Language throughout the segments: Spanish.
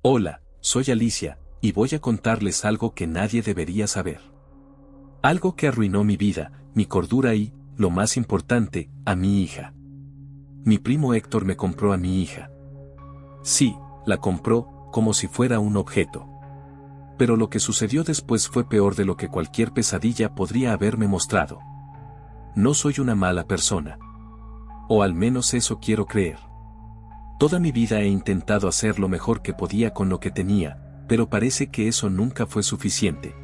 Hola, soy Alicia, y voy a contarles algo que nadie debería saber. Algo que arruinó mi vida, mi cordura y, lo más importante, a mi hija. Mi primo Héctor me compró a mi hija. Sí, la compró, como si fuera un objeto. Pero lo que sucedió después fue peor de lo que cualquier pesadilla podría haberme mostrado. No soy una mala persona. O al menos eso quiero creer. Toda mi vida he intentado hacer lo mejor que podía con lo que tenía, pero parece que eso nunca fue suficiente.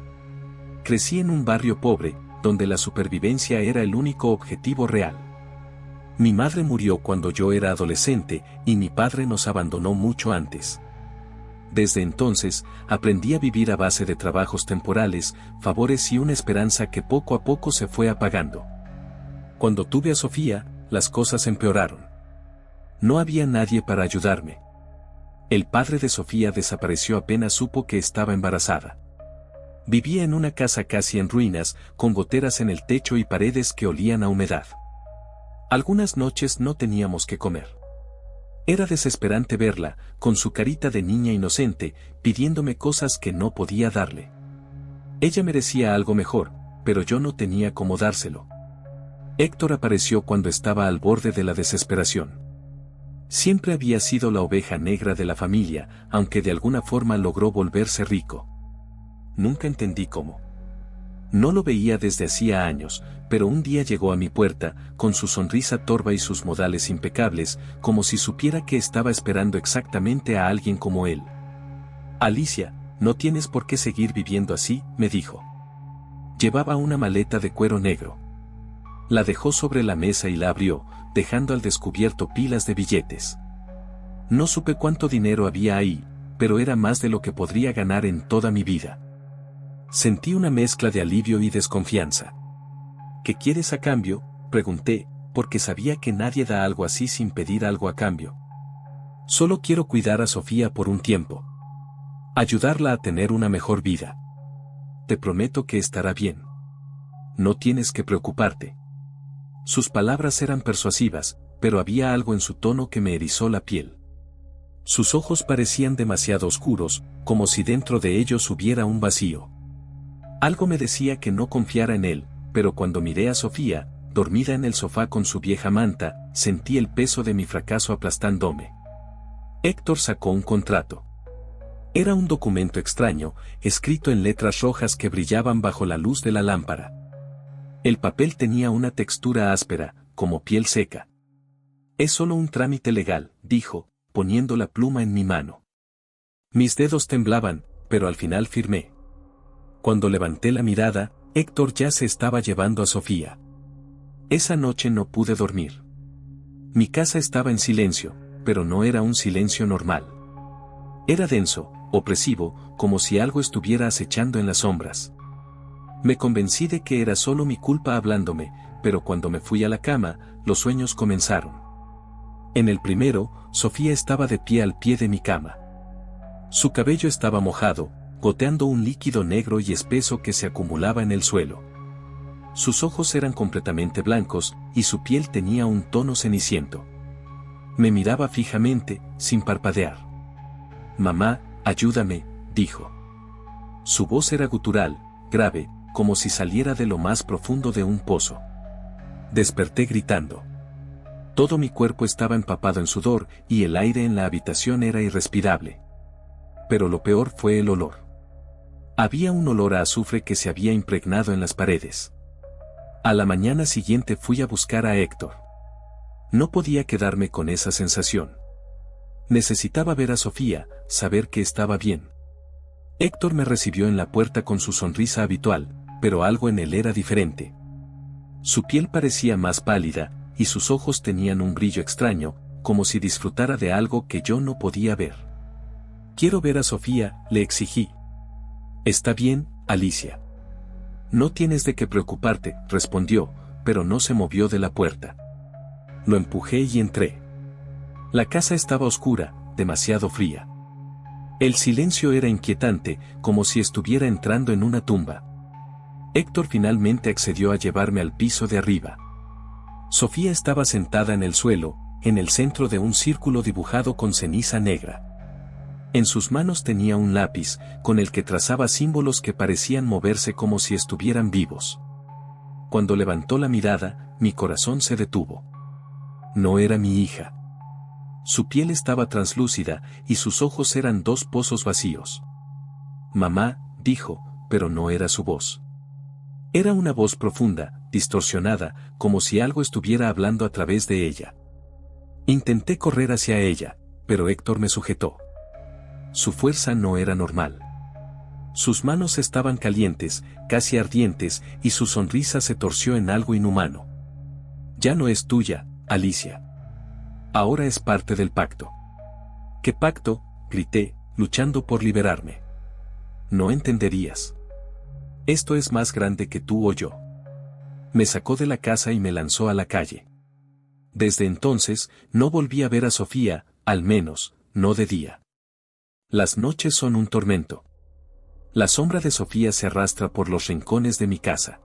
Crecí en un barrio pobre, donde la supervivencia era el único objetivo real. Mi madre murió cuando yo era adolescente y mi padre nos abandonó mucho antes. Desde entonces, aprendí a vivir a base de trabajos temporales, favores y una esperanza que poco a poco se fue apagando. Cuando tuve a Sofía, las cosas empeoraron. No había nadie para ayudarme. El padre de Sofía desapareció apenas supo que estaba embarazada. Vivía en una casa casi en ruinas, con goteras en el techo y paredes que olían a humedad. Algunas noches no teníamos que comer. Era desesperante verla, con su carita de niña inocente, pidiéndome cosas que no podía darle. Ella merecía algo mejor, pero yo no tenía cómo dárselo. Héctor apareció cuando estaba al borde de la desesperación. Siempre había sido la oveja negra de la familia, aunque de alguna forma logró volverse rico. Nunca entendí cómo. No lo veía desde hacía años, pero un día llegó a mi puerta, con su sonrisa torva y sus modales impecables, como si supiera que estaba esperando exactamente a alguien como él. Alicia, no tienes por qué seguir viviendo así, me dijo. Llevaba una maleta de cuero negro. La dejó sobre la mesa y la abrió, dejando al descubierto pilas de billetes. No supe cuánto dinero había ahí, pero era más de lo que podría ganar en toda mi vida. Sentí una mezcla de alivio y desconfianza. ¿Qué quieres a cambio?, pregunté, porque sabía que nadie da algo así sin pedir algo a cambio. Solo quiero cuidar a Sofía por un tiempo. Ayudarla a tener una mejor vida. Te prometo que estará bien. No tienes que preocuparte. Sus palabras eran persuasivas, pero había algo en su tono que me erizó la piel. Sus ojos parecían demasiado oscuros, como si dentro de ellos hubiera un vacío. Algo me decía que no confiara en él, pero cuando miré a Sofía, dormida en el sofá con su vieja manta, sentí el peso de mi fracaso aplastándome. Héctor sacó un contrato. Era un documento extraño, escrito en letras rojas que brillaban bajo la luz de la lámpara. El papel tenía una textura áspera, como piel seca. Es solo un trámite legal, dijo, poniendo la pluma en mi mano. Mis dedos temblaban, pero al final firmé. Cuando levanté la mirada, Héctor ya se estaba llevando a Sofía. Esa noche no pude dormir. Mi casa estaba en silencio, pero no era un silencio normal. Era denso, opresivo, como si algo estuviera acechando en las sombras. Me convencí de que era solo mi culpa hablándome, pero cuando me fui a la cama, los sueños comenzaron. En el primero, Sofía estaba de pie al pie de mi cama. Su cabello estaba mojado, goteando un líquido negro y espeso que se acumulaba en el suelo. Sus ojos eran completamente blancos, y su piel tenía un tono ceniciento. Me miraba fijamente, sin parpadear. «Mamá, ayúdame», dijo. Su voz era gutural, grave, como si saliera de lo más profundo de un pozo. Desperté gritando. Todo mi cuerpo estaba empapado en sudor, y el aire en la habitación era irrespirable. Pero lo peor fue el olor. Había un olor a azufre que se había impregnado en las paredes. A la mañana siguiente fui a buscar a Héctor. No podía quedarme con esa sensación. Necesitaba ver a Sofía, saber que estaba bien. Héctor me recibió en la puerta con su sonrisa habitual, pero algo en él era diferente. Su piel parecía más pálida, y sus ojos tenían un brillo extraño, como si disfrutara de algo que yo no podía ver. «Quiero ver a Sofía», le exigí. «Está bien, Alicia. No tienes de qué preocuparte», respondió, pero no se movió de la puerta. Lo empujé y entré. La casa estaba oscura, demasiado fría. El silencio era inquietante, como si estuviera entrando en una tumba. Héctor finalmente accedió a llevarme al piso de arriba. Sofía estaba sentada en el suelo, en el centro de un círculo dibujado con ceniza negra. En sus manos tenía un lápiz, con el que trazaba símbolos que parecían moverse como si estuvieran vivos. Cuando levantó la mirada, mi corazón se detuvo. No era mi hija. Su piel estaba translúcida, y sus ojos eran dos pozos vacíos. Mamá, dijo, pero no era su voz. Era una voz profunda, distorsionada, como si algo estuviera hablando a través de ella. Intenté correr hacia ella, pero Héctor me sujetó. Su fuerza no era normal. Sus manos estaban calientes, casi ardientes, y su sonrisa se torció en algo inhumano. Ya no es tuya, Alicia. Ahora es parte del pacto. ¿Qué pacto?, grité, luchando por liberarme. No entenderías. Esto es más grande que tú o yo. Me sacó de la casa y me lanzó a la calle. Desde entonces, no volví a ver a Sofía, al menos, no de día. Las noches son un tormento. La sombra de Sofía se arrastra por los rincones de mi casa.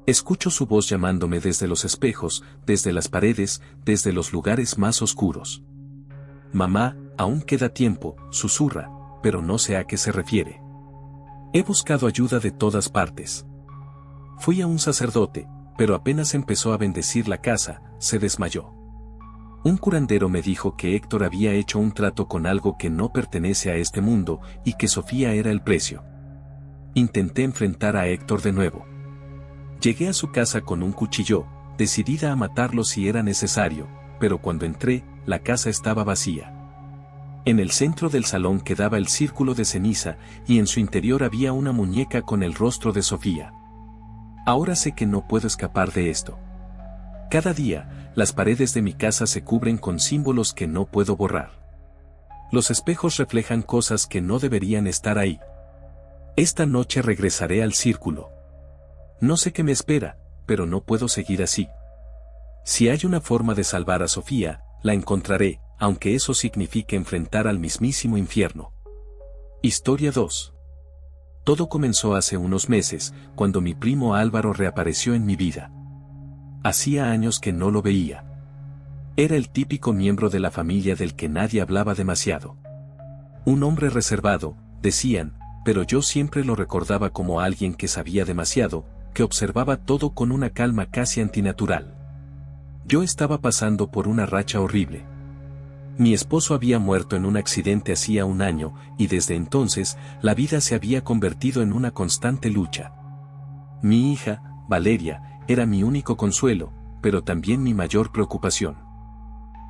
Escucho su voz llamándome desde los espejos, desde las paredes, desde los lugares más oscuros. Mamá, aún queda tiempo, susurra, pero no sé a qué se refiere. He buscado ayuda de todas partes. Fui a un sacerdote, pero apenas empezó a bendecir la casa, se desmayó. Un curandero me dijo que Héctor había hecho un trato con algo que no pertenece a este mundo y que Sofía era el precio. Intenté enfrentar a Héctor de nuevo. Llegué a su casa con un cuchillo, decidida a matarlo si era necesario, pero cuando entré, la casa estaba vacía. En el centro del salón quedaba el círculo de ceniza y en su interior había una muñeca con el rostro de Sofía. Ahora sé que no puedo escapar de esto. Cada día, las paredes de mi casa se cubren con símbolos que no puedo borrar. Los espejos reflejan cosas que no deberían estar ahí. Esta noche regresaré al círculo. No sé qué me espera, pero no puedo seguir así. Si hay una forma de salvar a Sofía, la encontraré, aunque eso signifique enfrentar al mismísimo infierno. Historia 2. Todo comenzó hace unos meses, cuando mi primo Álvaro reapareció en mi vida. Hacía años que no lo veía. Era el típico miembro de la familia del que nadie hablaba demasiado. Un hombre reservado, decían, pero yo siempre lo recordaba como alguien que sabía demasiado, que observaba todo con una calma casi antinatural. Yo estaba pasando por una racha horrible. Mi esposo había muerto en un accidente hacía un año, y desde entonces, la vida se había convertido en una constante lucha. Mi hija, Valeria, era mi único consuelo, pero también mi mayor preocupación.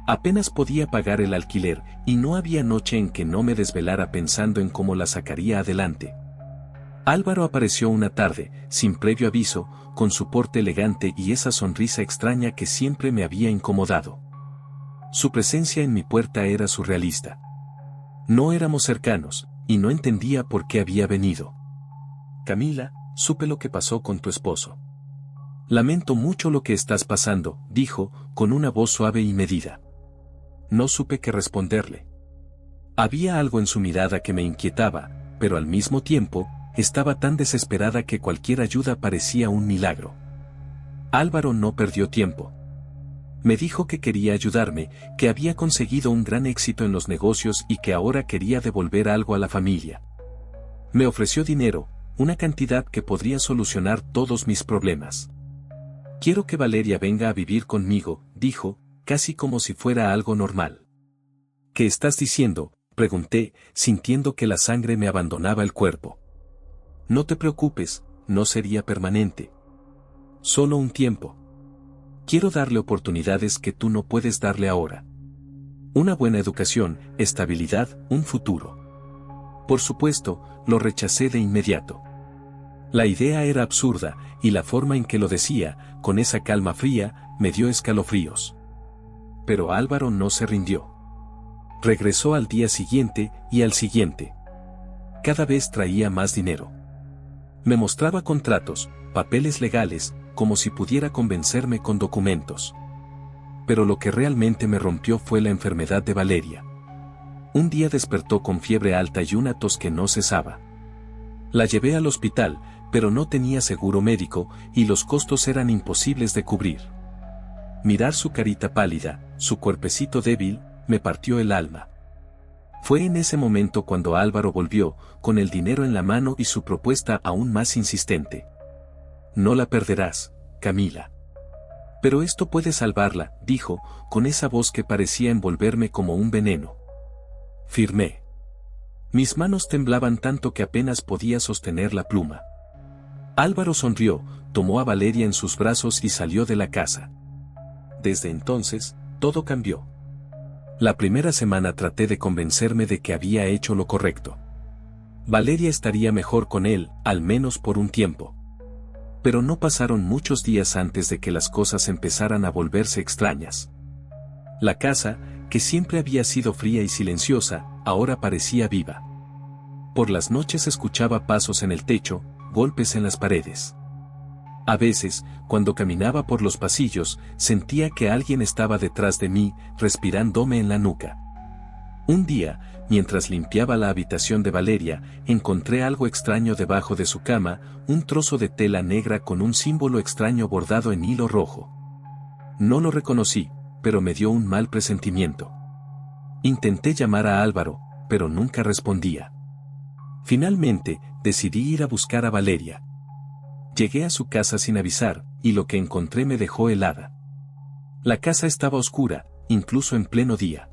Apenas podía pagar el alquiler, y no había noche en que no me desvelara pensando en cómo la sacaría adelante. Álvaro apareció una tarde, sin previo aviso, con su porte elegante y esa sonrisa extraña que siempre me había incomodado. Su presencia en mi puerta era surrealista. No éramos cercanos, y no entendía por qué había venido. Camila, supe lo que pasó con tu esposo. Lamento mucho lo que estás pasando, dijo, con una voz suave y medida. No supe qué responderle. Había algo en su mirada que me inquietaba, pero al mismo tiempo, estaba tan desesperada que cualquier ayuda parecía un milagro. Álvaro no perdió tiempo. Me dijo que quería ayudarme, que había conseguido un gran éxito en los negocios y que ahora quería devolver algo a la familia. Me ofreció dinero, una cantidad que podría solucionar todos mis problemas. Quiero que Valeria venga a vivir conmigo, dijo, casi como si fuera algo normal. ¿Qué estás diciendo?, pregunté, sintiendo que la sangre me abandonaba el cuerpo. No te preocupes, no sería permanente. Solo un tiempo. Quiero darle oportunidades que tú no puedes darle ahora. Una buena educación, estabilidad, un futuro. Por supuesto, lo rechacé de inmediato. La idea era absurda, y la forma en que lo decía, con esa calma fría, me dio escalofríos. Pero Álvaro no se rindió. Regresó al día siguiente, y al siguiente. Cada vez traía más dinero. Me mostraba contratos, papeles legales, como si pudiera convencerme con documentos. Pero lo que realmente me rompió fue la enfermedad de Valeria. Un día despertó con fiebre alta y una tos que no cesaba. La llevé al hospital, pero no tenía seguro médico, y los costos eran imposibles de cubrir. Mirar su carita pálida, su cuerpecito débil, me partió el alma. Fue en ese momento cuando Álvaro volvió, con el dinero en la mano y su propuesta aún más insistente. No la perderás, Camila. Pero esto puede salvarla, dijo, con esa voz que parecía envolverme como un veneno. Firmé. Mis manos temblaban tanto que apenas podía sostener la pluma. Álvaro sonrió, tomó a Valeria en sus brazos y salió de la casa. Desde entonces, todo cambió. La primera semana traté de convencerme de que había hecho lo correcto. Valeria estaría mejor con él, al menos por un tiempo. Pero no pasaron muchos días antes de que las cosas empezaran a volverse extrañas. La casa, que siempre había sido fría y silenciosa, ahora parecía viva. Por las noches escuchaba pasos en el techo, golpes en las paredes. A veces, cuando caminaba por los pasillos, sentía que alguien estaba detrás de mí, respirándome en la nuca. Un día, mientras limpiaba la habitación de Valeria, encontré algo extraño debajo de su cama, un trozo de tela negra con un símbolo extraño bordado en hilo rojo. No lo reconocí, pero me dio un mal presentimiento. Intenté llamar a Álvaro, pero nunca respondía. Finalmente, decidí ir a buscar a Valeria. Llegué a su casa sin avisar, y lo que encontré me dejó helada. La casa estaba oscura, incluso en pleno día.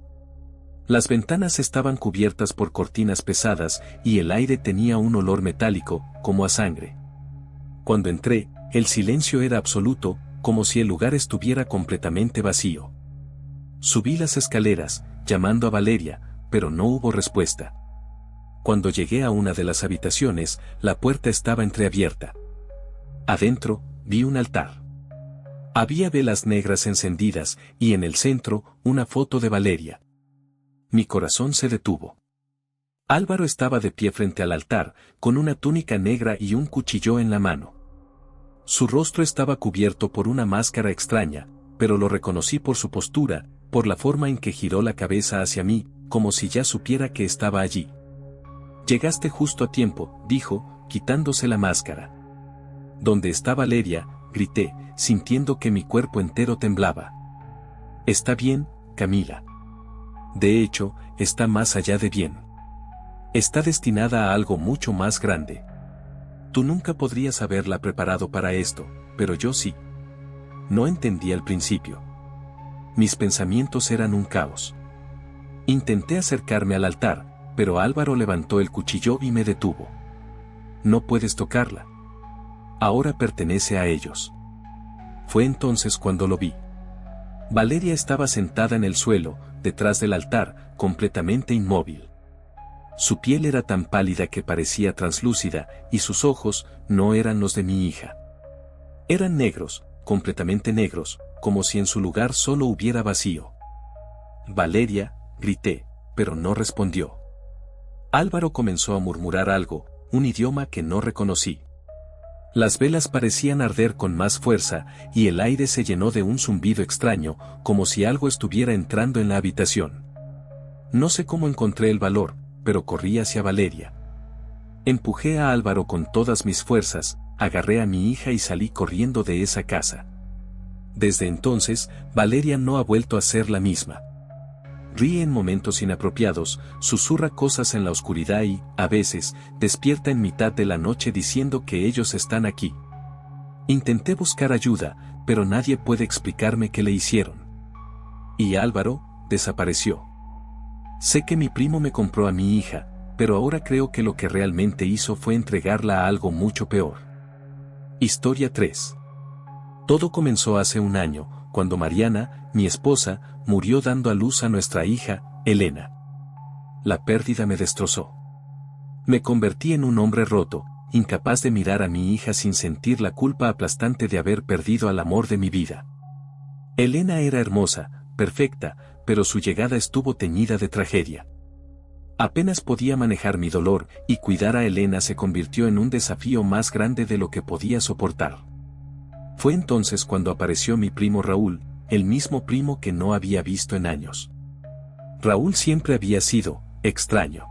Las ventanas estaban cubiertas por cortinas pesadas, y el aire tenía un olor metálico, como a sangre. Cuando entré, el silencio era absoluto, como si el lugar estuviera completamente vacío. Subí las escaleras, llamando a Valeria, pero no hubo respuesta. Cuando llegué a una de las habitaciones, la puerta estaba entreabierta. Adentro, vi un altar. Había velas negras encendidas, y en el centro, una foto de Valeria. Mi corazón se detuvo. Álvaro estaba de pie frente al altar, con una túnica negra y un cuchillo en la mano. Su rostro estaba cubierto por una máscara extraña, pero lo reconocí por su postura, por la forma en que giró la cabeza hacia mí, como si ya supiera que estaba allí. Llegaste justo a tiempo, dijo, quitándose la máscara. ¿Dónde está Valeria?, grité, sintiendo que mi cuerpo entero temblaba. Está bien, Camila. De hecho, está más allá de bien. Está destinada a algo mucho más grande. Tú nunca podrías haberla preparado para esto, pero yo sí. No entendí al principio. Mis pensamientos eran un caos. Intenté acercarme al altar, pero Álvaro levantó el cuchillo y me detuvo. No puedes tocarla. Ahora pertenece a ellos. Fue entonces cuando lo vi. Valeria estaba sentada en el suelo, detrás del altar, completamente inmóvil. Su piel era tan pálida que parecía translúcida, y sus ojos no eran los de mi hija. Eran negros, completamente negros, como si en su lugar solo hubiera vacío. Valeria, grité, pero no respondió. Álvaro comenzó a murmurar algo, un idioma que no reconocí. Las velas parecían arder con más fuerza, y el aire se llenó de un zumbido extraño, como si algo estuviera entrando en la habitación. No sé cómo encontré el valor, pero corrí hacia Valeria. Empujé a Álvaro con todas mis fuerzas, agarré a mi hija y salí corriendo de esa casa. Desde entonces, Valeria no ha vuelto a ser la misma. Ríe en momentos inapropiados, susurra cosas en la oscuridad y, a veces, despierta en mitad de la noche diciendo que ellos están aquí. Intenté buscar ayuda, pero nadie puede explicarme qué le hicieron. Y Álvaro, desapareció. Sé que mi primo me compró a mi hija, pero ahora creo que lo que realmente hizo fue entregarla a algo mucho peor. Historia 3. Todo comenzó hace un año, cuando Mariana, mi esposa, murió dando a luz a nuestra hija, Elena. La pérdida me destrozó. Me convertí en un hombre roto, incapaz de mirar a mi hija sin sentir la culpa aplastante de haber perdido al amor de mi vida. Elena era hermosa, perfecta, pero su llegada estuvo teñida de tragedia. Apenas podía manejar mi dolor, y cuidar a Elena se convirtió en un desafío más grande de lo que podía soportar. Fue entonces cuando apareció mi primo Raúl, el mismo primo que no había visto en años. Raúl siempre había sido extraño.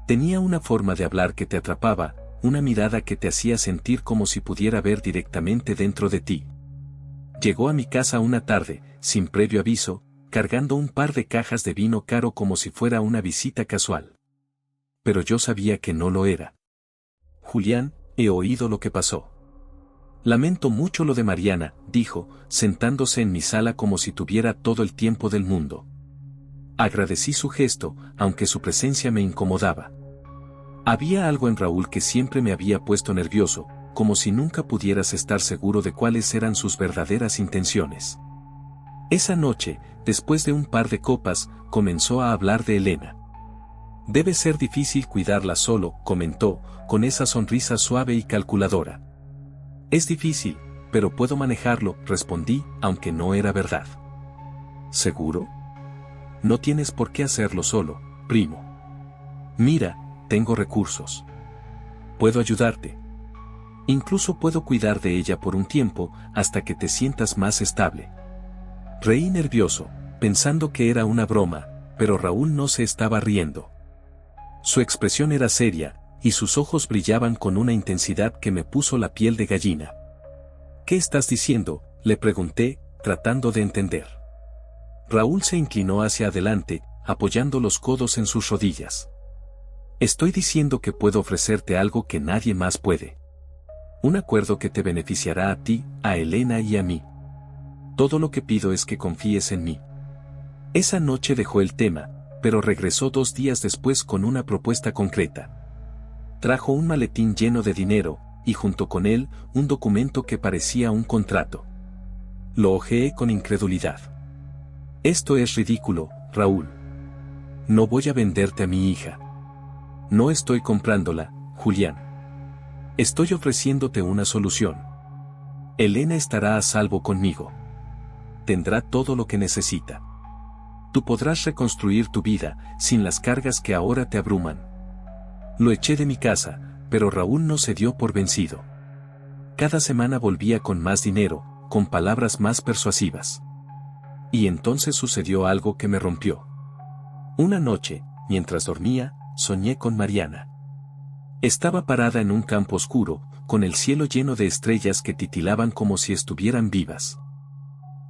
Tenía una forma de hablar que te atrapaba, una mirada que te hacía sentir como si pudiera ver directamente dentro de ti. Llegó a mi casa una tarde, sin previo aviso, cargando un par de cajas de vino caro como si fuera una visita casual. Pero yo sabía que no lo era. Julián, he oído lo que pasó. Lamento mucho lo de Mariana, dijo, sentándose en mi sala como si tuviera todo el tiempo del mundo. Agradecí su gesto, aunque su presencia me incomodaba. Había algo en Raúl que siempre me había puesto nervioso, como si nunca pudieras estar seguro de cuáles eran sus verdaderas intenciones. Esa noche, después de un par de copas, comenzó a hablar de Elena. Debe ser difícil cuidarla solo, comentó, con esa sonrisa suave y calculadora. Es difícil, pero puedo manejarlo, respondí, aunque no era verdad. ¿Seguro? No tienes por qué hacerlo solo, primo. Mira, tengo recursos. Puedo ayudarte. Incluso puedo cuidar de ella por un tiempo, hasta que te sientas más estable. Reí nervioso, pensando que era una broma, pero Raúl no se estaba riendo. Su expresión era seria, y sus ojos brillaban con una intensidad que me puso la piel de gallina. ¿Qué estás diciendo?, le pregunté, tratando de entender. Raúl se inclinó hacia adelante, apoyando los codos en sus rodillas. Estoy diciendo que puedo ofrecerte algo que nadie más puede. Un acuerdo que te beneficiará a ti, a Elena y a mí. Todo lo que pido es que confíes en mí. Esa noche dejó el tema, pero regresó 2 días después con una propuesta concreta. Trajo un maletín lleno de dinero, y junto con él, un documento que parecía un contrato. Lo hojeé con incredulidad. Esto es ridículo, Raúl. No voy a venderte a mi hija. No estoy comprándola, Julián. Estoy ofreciéndote una solución. Elena estará a salvo conmigo. Tendrá todo lo que necesita. Tú podrás reconstruir tu vida, sin las cargas que ahora te abruman. Lo eché de mi casa, pero Raúl no se dio por vencido. Cada semana volvía con más dinero, con palabras más persuasivas. Y entonces sucedió algo que me rompió. Una noche, mientras dormía, soñé con Mariana. Estaba parada en un campo oscuro, con el cielo lleno de estrellas que titilaban como si estuvieran vivas.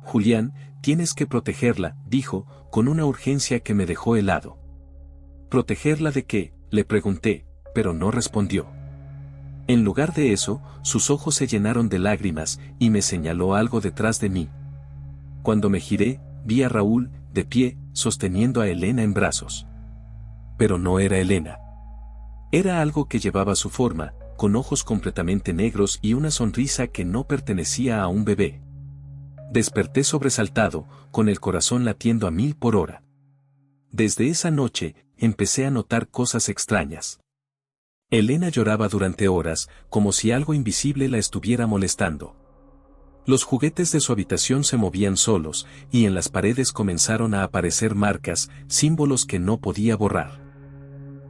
Julián, tienes que protegerla, dijo, con una urgencia que me dejó helado. ¿Protegerla de qué?, le pregunté, pero no respondió. En lugar de eso, sus ojos se llenaron de lágrimas, y me señaló algo detrás de mí. Cuando me giré, vi a Raúl, de pie, sosteniendo a Elena en brazos. Pero no era Elena. Era algo que llevaba su forma, con ojos completamente negros y una sonrisa que no pertenecía a un bebé. Desperté sobresaltado, con el corazón latiendo a 1000 por hora. Desde esa noche, empecé a notar cosas extrañas. Elena lloraba durante horas, como si algo invisible la estuviera molestando. Los juguetes de su habitación se movían solos, y en las paredes comenzaron a aparecer marcas, símbolos que no podía borrar.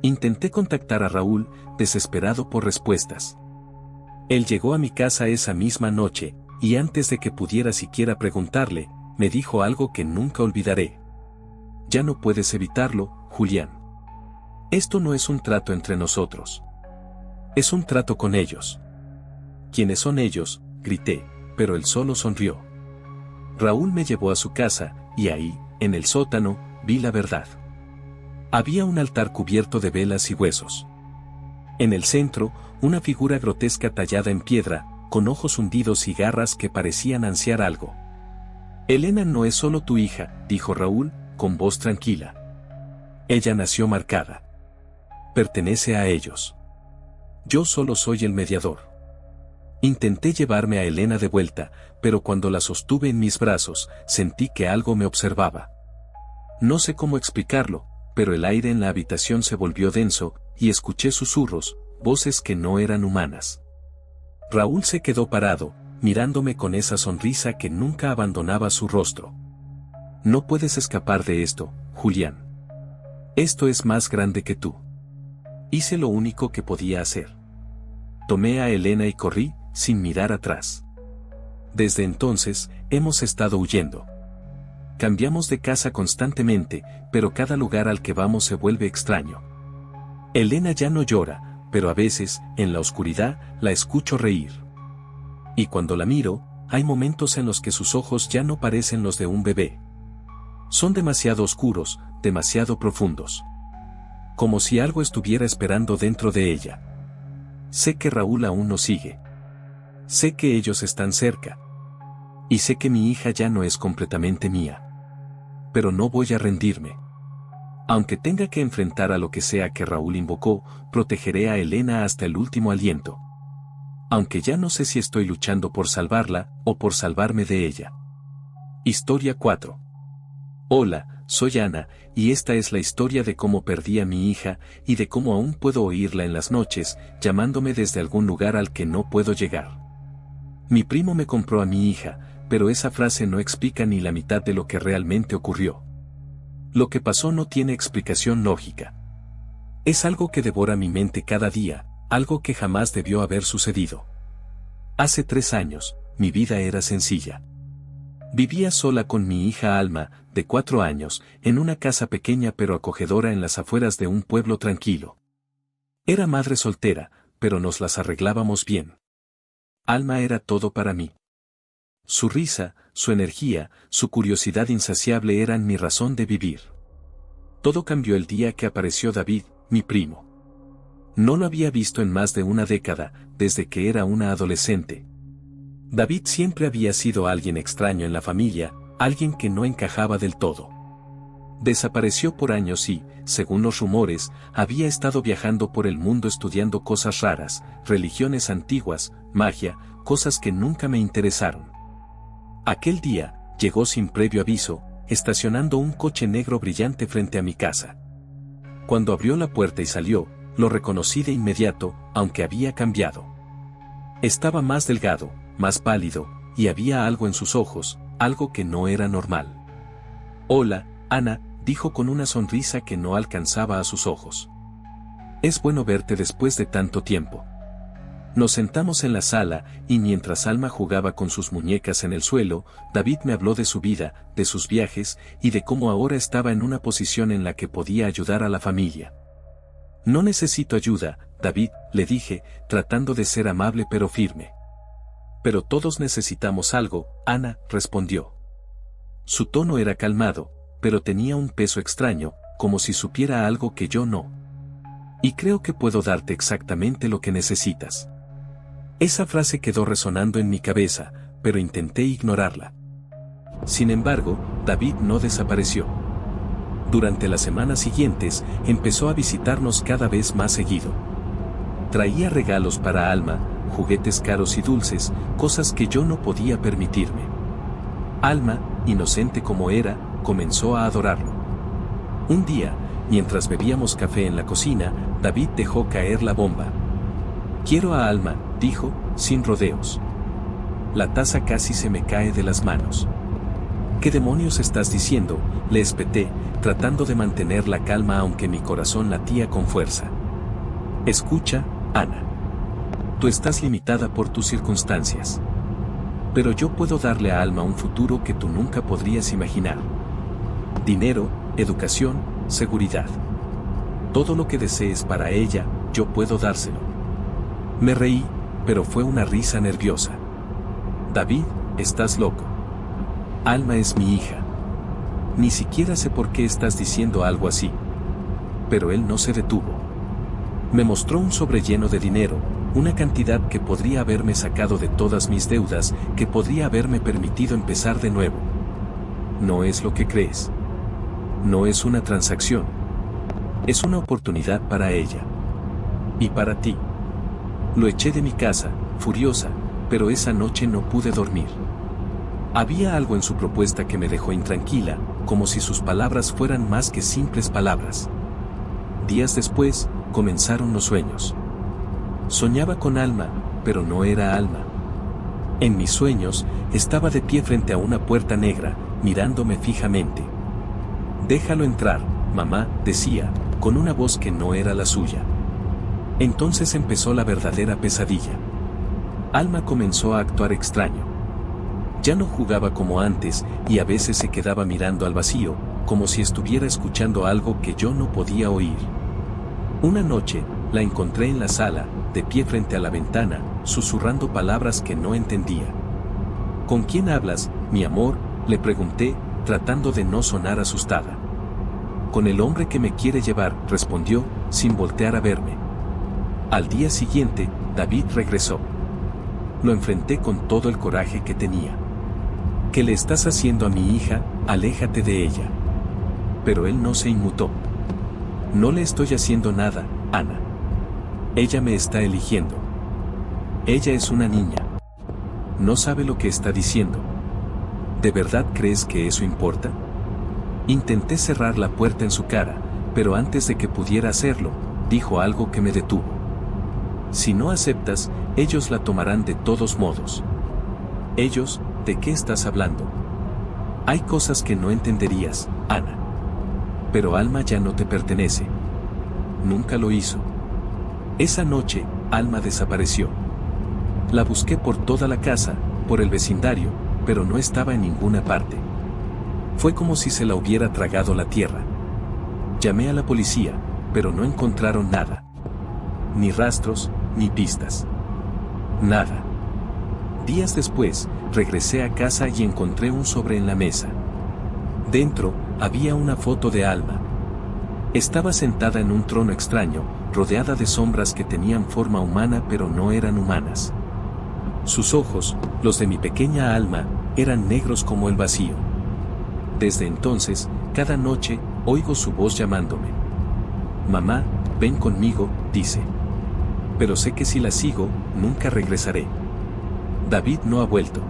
Intenté contactar a Raúl, desesperado por respuestas. Él llegó a mi casa esa misma noche, y antes de que pudiera siquiera preguntarle, me dijo algo que nunca olvidaré. Ya no puedes evitarlo, Julián. Esto no es un trato entre nosotros. Es un trato con ellos. ¿Quiénes son ellos?, grité, pero él solo sonrió. Raúl me llevó a su casa, y ahí, en el sótano, vi la verdad. Había un altar cubierto de velas y huesos. En el centro, una figura grotesca tallada en piedra, con ojos hundidos y garras que parecían ansiar algo. Elena no es solo tu hija, dijo Raúl, con voz tranquila. Ella nació marcada. Pertenece a ellos. Yo solo soy el mediador. Intenté llevarme a Elena de vuelta, pero cuando la sostuve en mis brazos, sentí que algo me observaba. No sé cómo explicarlo, pero el aire en la habitación se volvió denso, y escuché susurros, voces que no eran humanas. Raúl se quedó parado, mirándome con esa sonrisa que nunca abandonaba su rostro. No puedes escapar de esto, Julián. Esto es más grande que tú. Hice lo único que podía hacer. Tomé a Elena y corrí, sin mirar atrás. Desde entonces, hemos estado huyendo. Cambiamos de casa constantemente, pero cada lugar al que vamos se vuelve extraño. Elena ya no llora, pero a veces, en la oscuridad, la escucho reír. Y cuando la miro, hay momentos en los que sus ojos ya no parecen los de un bebé. Son demasiado oscuros, demasiado profundos. Como si algo estuviera esperando dentro de ella. Sé que Raúl aún nos sigue. Sé que ellos están cerca. Y sé que mi hija ya no es completamente mía. Pero no voy a rendirme. Aunque tenga que enfrentar a lo que sea que Raúl invocó, protegeré a Elena hasta el último aliento. Aunque ya no sé si estoy luchando por salvarla, o por salvarme de ella. Historia 4. Hola, soy Ana, y esta es la historia de cómo perdí a mi hija, y de cómo aún puedo oírla en las noches, llamándome desde algún lugar al que no puedo llegar. Mi primo me compró a mi hija, pero esa frase no explica ni la mitad de lo que realmente ocurrió. Lo que pasó no tiene explicación lógica. Es algo que devora mi mente cada día, algo que jamás debió haber sucedido. Hace 3 años, mi vida era sencilla. Vivía sola con mi hija Alma, de 4 años, en una casa pequeña pero acogedora en las afueras de un pueblo tranquilo. Era madre soltera, pero nos las arreglábamos bien. Alma era todo para mí. Su risa, su energía, su curiosidad insaciable eran mi razón de vivir. Todo cambió el día que apareció David, mi primo. No lo había visto en más de una década, desde que era una adolescente. David siempre había sido alguien extraño en la familia, alguien que no encajaba del todo. Desapareció por años y, según los rumores, había estado viajando por el mundo estudiando cosas raras, religiones antiguas, magia, cosas que nunca me interesaron. Aquel día, llegó sin previo aviso, estacionando un coche negro brillante frente a mi casa. Cuando abrió la puerta y salió, lo reconocí de inmediato, aunque había cambiado. Estaba más delgado, más pálido, y había algo en sus ojos, algo que no era normal. Hola, Ana, dijo con una sonrisa que no alcanzaba a sus ojos. Es bueno verte después de tanto tiempo. Nos sentamos en la sala, y mientras Alma jugaba con sus muñecas en el suelo, David me habló de su vida, de sus viajes, y de cómo ahora estaba en una posición en la que podía ayudar a la familia. No necesito ayuda, David, le dije, tratando de ser amable pero firme. Pero todos necesitamos algo, Ana, respondió. Su tono era calmado, pero tenía un peso extraño, como si supiera algo que yo no. Y creo que puedo darte exactamente lo que necesitas. Esa frase quedó resonando en mi cabeza, pero intenté ignorarla. Sin embargo, David no desapareció. Durante las semanas siguientes, empezó a visitarnos cada vez más seguido. Traía regalos para Alma, juguetes caros y dulces, cosas que yo no podía permitirme. Alma, inocente como era, comenzó a adorarlo. Un día, mientras bebíamos café en la cocina, David dejó caer la bomba. Quiero a Alma, dijo, sin rodeos. La taza casi se me cae de las manos. ¿Qué demonios estás diciendo?, le espeté, tratando de mantener la calma aunque mi corazón latía con fuerza. Escucha, Ana. Tú estás limitada por tus circunstancias. Pero yo puedo darle a Alma un futuro que tú nunca podrías imaginar. Dinero, educación, seguridad. Todo lo que desees para ella, yo puedo dárselo. Me reí, pero fue una risa nerviosa. David, estás loco. Alma es mi hija. Ni siquiera sé por qué estás diciendo algo así. Pero él no se detuvo. Me mostró un sobre lleno de dinero, una cantidad que podría haberme sacado de todas mis deudas, que podría haberme permitido empezar de nuevo. No es lo que crees. No es una transacción. Es una oportunidad para ella. Y para ti. Lo eché de mi casa, furiosa, pero esa noche no pude dormir. Había algo en su propuesta que me dejó intranquila, como si sus palabras fueran más que simples palabras. Días después, comenzaron los sueños. Soñaba con Alma, pero no era Alma. En mis sueños, estaba de pie frente a una puerta negra, mirándome fijamente. Déjalo entrar, mamá, decía, con una voz que no era la suya. Entonces empezó la verdadera pesadilla. Alma comenzó a actuar extraño. Ya no jugaba como antes, y a veces se quedaba mirando al vacío, como si estuviera escuchando algo que yo no podía oír. Una noche, la encontré en la sala, de pie frente a la ventana, susurrando palabras que no entendía. ¿Con quién hablas, mi amor?, le pregunté, tratando de no sonar asustada. Con el hombre que me quiere llevar, respondió, sin voltear a verme. Al día siguiente, David regresó. Lo enfrenté con todo el coraje que tenía. ¿Qué le estás haciendo a mi hija? Aléjate de ella. Pero él no se inmutó. No le estoy haciendo nada, Ana. Ella me está eligiendo. Ella es una niña. No sabe lo que está diciendo. ¿De verdad crees que eso importa? Intenté cerrar la puerta en su cara, pero antes de que pudiera hacerlo, dijo algo que me detuvo. Si no aceptas, ellos la tomarán de todos modos. ¿Ellos? ¿De qué estás hablando? Hay cosas que no entenderías, Ana. Pero Alma ya no te pertenece. Nunca lo hizo. Esa noche, Alma desapareció. La busqué por toda la casa, por el vecindario, pero no estaba en ninguna parte. Fue como si se la hubiera tragado la tierra. Llamé a la policía, pero no encontraron nada. Ni rastros, ni pistas. Nada. Días después, regresé a casa y encontré un sobre en la mesa. Dentro, había una foto de Alma. Estaba sentada en un trono extraño, rodeada de sombras que tenían forma humana pero no eran humanas. Sus ojos, los de mi pequeña Alma, eran negros como el vacío. Desde entonces, cada noche, oigo su voz llamándome. Mamá, ven conmigo, dice. Pero sé que si la sigo, nunca regresaré. David no ha vuelto.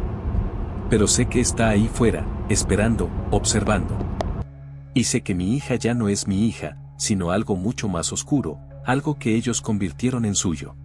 Pero sé que está ahí fuera, esperando, observando. Y sé que mi hija ya no es mi hija, sino algo mucho más oscuro, algo que ellos convirtieron en suyo.